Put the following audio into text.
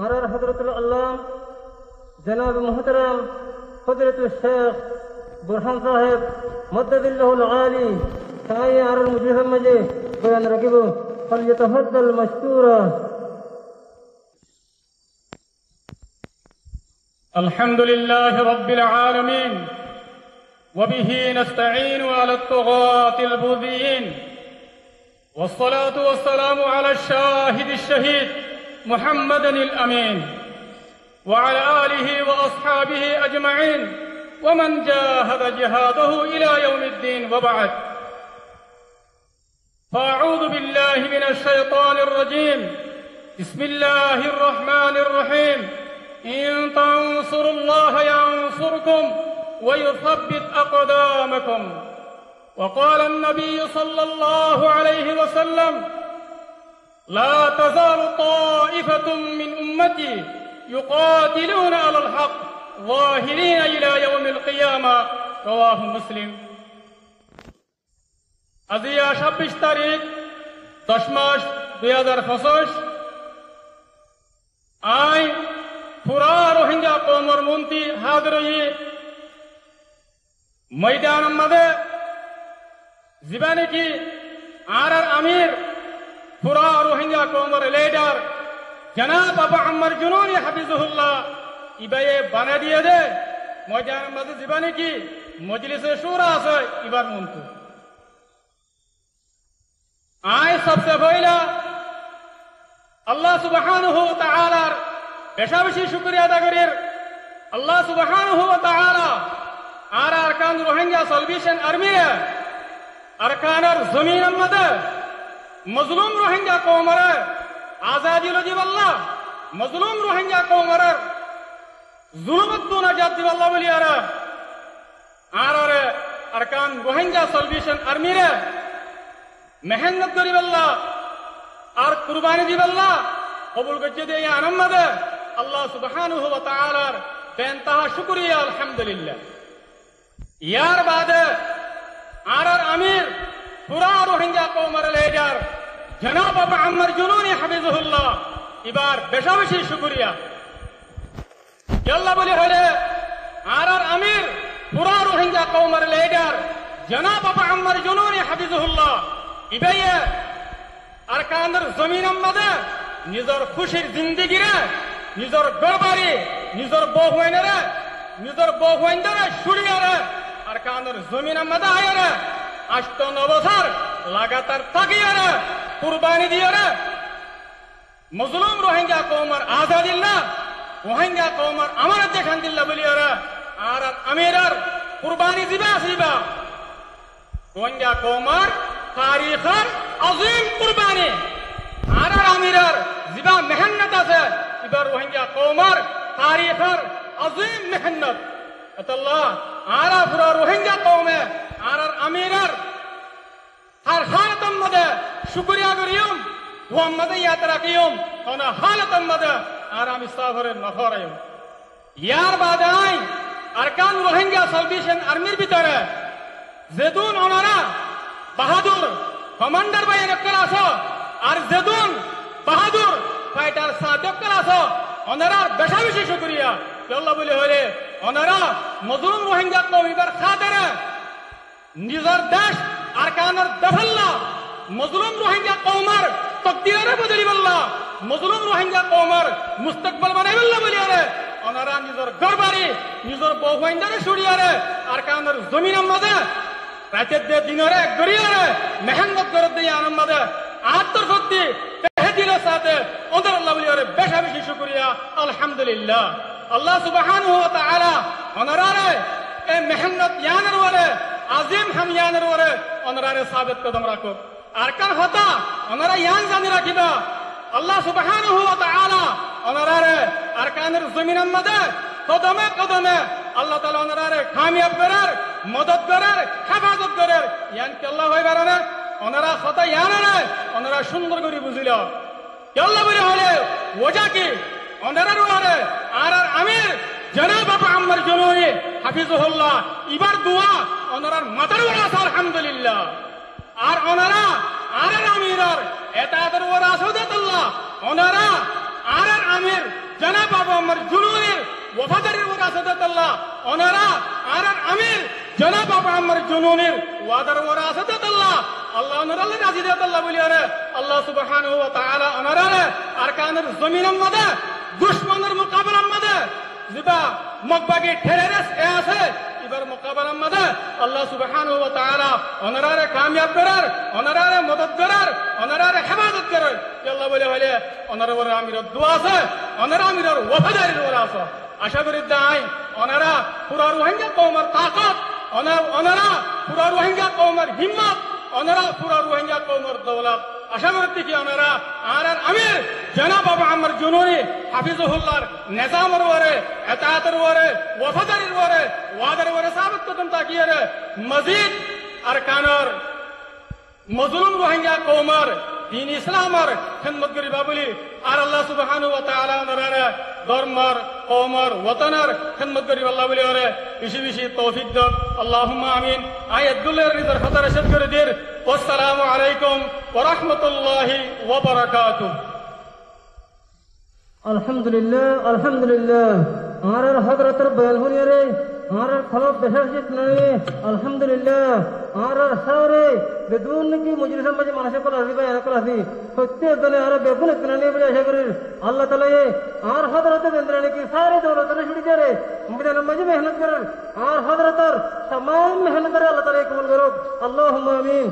আর হযরতুল আল্লাহ জনাব মুহতারাম হযরতুল শেখ বুরহান সাহেব মদ্দাদিল্লাহুল আলী সাই আর মুজহিদ মাঝে বয়ান রাখিব ফালইতাফাদ্দাল মাশকুরা। الحمد لله رب العالمين وبه نستعين على الطغاة البغيين والصلاة والسلام على الشاهد الشهيد محمد الأمين وعلى آله وأصحابه أجمعين ومن جاهد جهاده إلى يوم الدين وبعد. فأعوذ بالله من الشيطان الرجيم. بسم الله الرحمن الرحيم. إن تنصروا الله ينصركم ويثبت أقدامكم. وقال النبي صلى الله عليه وسلم: لا تزال طائفة من أمتي يقاتلون على الحق ظاهرين إلى يوم القيامة. رواه مسلم. আজিয়া 26 তারিখ 10 মাস 2025 আই পুরা রোহিঙ্গা কওমর মন্ত্রী হাজির ময়দান মাঝে জীবানে কি আর আমির পুরা রোহিঙ্গা কওমর লিডার জনাব আবু আম্মার জুনুনি হাফিজুল্লাহ ইবায়ে বানা দিয়ে দে ময়দান মাঝে জীবানে কি মজলিসে শুরা আছে ইবার মন্ত্রী আই সবচেয়ে পয়লা আল্লাহ সুবহানাহু ওয়া তাআলার বেশা বেশি শুকরিয়া আদা করির। আল্লাহ সুবহানাহু ওয়া তাআলা আর আরকান রোহিঙ্গা সলভেশন আর্মি আরকানের জমিনের মধ্যে মজলুম রোহিঙ্গা কওমের আজাদি লজিব আল্লাহ মজলুম রোহিঙ্গা কওমের জুলুমত দু নাজাত দিব আল্লাহ বলিয়ারা আর আরকান রোহিঙ্গা সলভেশন আর্মি রে মেহনত করিব আল্লাহ আর কুরবানি দিব আল্লাহ কবুল করতে দিয়ে আনন্দ আল্লাহ সুবহানাহু ওয়া তাআলার বেনতাহা শুকরিয়া আলহামদুলিল্লাহ। ইয়ার বাদে আর আমির পুরা রোহিঙ্গা কওমের লিডার জনাব আবু আম্মার জুনুনি হাফিজুল্লাহ এবার বেশা বেশি শুকরিয়া আল্লাহ বলি হলে আর আমির পুরা রোহিঙ্গা কওমের লিডার জনাব আবু আম্মার জুনুনি হাফিজুল্লাহ ইবায়ে আরকানের জমিনের মধ্যে নিজের খুশির জিন্দিগিরে নিজের গড়বাড়ি নিজের বহুয়াইনরে নিজের বহুয়াইনরে সুরিয়ারে আরকানের জমিনের মধ্যে আয়ারে 8 বছর লাগাতার থাকিয়ারে কুরবানি দিয়ারে মজলুম রোহিঙ্গা কওমের আজাদিল্লাহ রোহিঙ্গা কওমের আমানত দেখান দিল্লাহ বলিয়ারে আর আমিরার কুরবানি দিবা আসিবা রোহিঙ্গা কওমের তারিখের আজিম কুরবানি আর আমিরার জিবা মেহনত আছে এবার রোহিঙ্গা কওমের তারিখের আজিম মেহনত আল্লাহ আর পুরা রোহিঙ্গা কওমে আর আমিরার হর হালতম মধ্যে শুকরিয়া করিম মুহাম্মদ ইয়াদ রাখিম কোন হালতম মধ্যে আর আমি সাফরে নফরাইম। ইয়ার বাদে আই আরকান রোহিঙ্গা সালভেশন আর্মির ভিতরে যেদুন ওনারা বাহাদুর কমান্ডার ভাই নকল আছো আর যেদুন বাহাদুর ফাইটার সাদেকল আছো ওনারা বেশা বেশি শুকরিয়া আল্লাহ বলে হলে ওনারা মজলুম রোহিঙ্গা কওমের খাতিরে নিজের দেশ আরকানের দফল্লা মজলুম রোহিঙ্গা কওমের তকদিরে বদলি বল্লা মজলুম রোহিঙ্গা কওমের মুস্তাকবাল বানাই বল্লা বলিয়ারে ওনারা নিজের গড়বাড়ি নিজের বহুয়াইনরে সুরিয়ারে আরকানের জমিনের মাঝে রাতের দিয়ে দিনরে গড়িয়ারে মেহনত করে দিয়ে আনন্দে আত্মশক্তি তেহদিলের সাথে ওদের আল্লাহ বলিয়ারে বেশা বেশি শুকরিয়া আলহামদুলিল্লাহ। আল্লাহ সুবহানাহু ওয়া তাআলা ওনারে এই মেহনত ইয়ানের ওরে আজিম হাম ইয়ানের ওরে ওনারে সাবিত কদম রাখো আরকান হতা ওনারা ইয়ান জানি রাখিবা আল্লাহ সুবহানাহু ওয়া তাআলা ওনারে আরকানের জমিনের মধ্যে কদমে কদমে আল্লাহ তাআলা ওনারে কামিয়াব করার মদদ করার হেফাজত করার ইয়ান কি আল্লাহ হয় বারানে ওনারা হতা ইয়ানে ওনারা সুন্দর করে বুঝিল আল্লাহ বলে হলে ওজা কি ওনারে ওরে আর আমির জনাব আবু আম্মার জুনুনি হাফিজুল্লাহ ইবার দোয়া ওনার মাথার উপর আছে আলহামদুলিল্লাহ আর ওনারা আর আমিরার এতাদের ওর আসুদাতুল্লাহ ওনারা আর আমির জনাব আবু আম্মার জুনুনের ওয়াফাদারির ওয়ারাসাত আল্লাহ ওনারা আর আমির জনাব আবু আম্মার জুনুনের ওয়াদার ওয়ারাসাত আল্লাহ আল্লাহ ওনারা রাজি দেত আল্লাহ বলি আরে আল্লাহ সুবহানাহু ওয়া তাআলা ওনারা আরকানের জমিনের মধ্যে দুশমনের মোকাবেলার মধ্যে যেটা মকবাগে ঠেরেরেস এ আছে এবার মোকাবেলার মধ্যে আল্লাহ সুবহানাহু ওয়া তাআলা ওনারা কামিয়াব করার ওনারা মদদ করার ওনারা হেফাজত করার আল্লাহ বলে হলে ওনারা ওর আমিরের দোয়া আছে ওনারা আমিরের ওয়াফাদারির ওরা আছে আশা করি দাই ওনারা পুরা রোহিঙ্গা কওমের তাকত ওনারা পুরা রোহিঙ্গা কওমের হিম্মত ওনারা পুরা রোহিঙ্গা কওমের দৌলত আশা করতে কি ওনারা আর আমির জনাব আবু আম্মার জুনুনি হাফিজুহুল্লাহর নিজামের ওরে ইতাআতের ওরে ওয়াফাদারির ওরে ওয়াদার ওরে সাবিত কদম তাকিয়ে রে মজিদ আরকানের মজলুম রোহিঙ্গা কওমের দিন ইসলামের খিদমত করিবা বলি আর আল্লাহ সুবহানাহু ওয়া তাআলা ওনারা ধর্মের কওমের ওয়াতনের খিদমত করিবা আল্লাহ বলি ওরে বেশি বেশি তৌফিক দাও আল্লাহুম্মা আমিন আয়াতুল্লাহর রিজার খাতা রশদ করে দির আসসালামু আলাইকুম ওয়া রাহমাতুল্লাহি ওয়া বারাকাতুহু আলহামদুলিল্লাহ আলহামদুলিল্লাহ আর হযরতের বয়ান শুনিয়ে রে আর খলব বেশাশিত নয় আলহামদুলিল্লাহ আর সারে বেদুন কি মজলিসের মাঝে মানুষের কল আসবি ভাই কল আসবি প্রত্যেক দলে আর বেগুন কিনানি বলে আশা করি আল্লাহ তাআলা আর হযরতের বেন্দ্রানি কি সারে দৌলতের ছুটি করে মুমিনের মাঝে মেহনত করেন আর হযরতের तमाम मेहनत करे अल्लाह ताला कबूल करो अल्लाहुम्मा आमीन।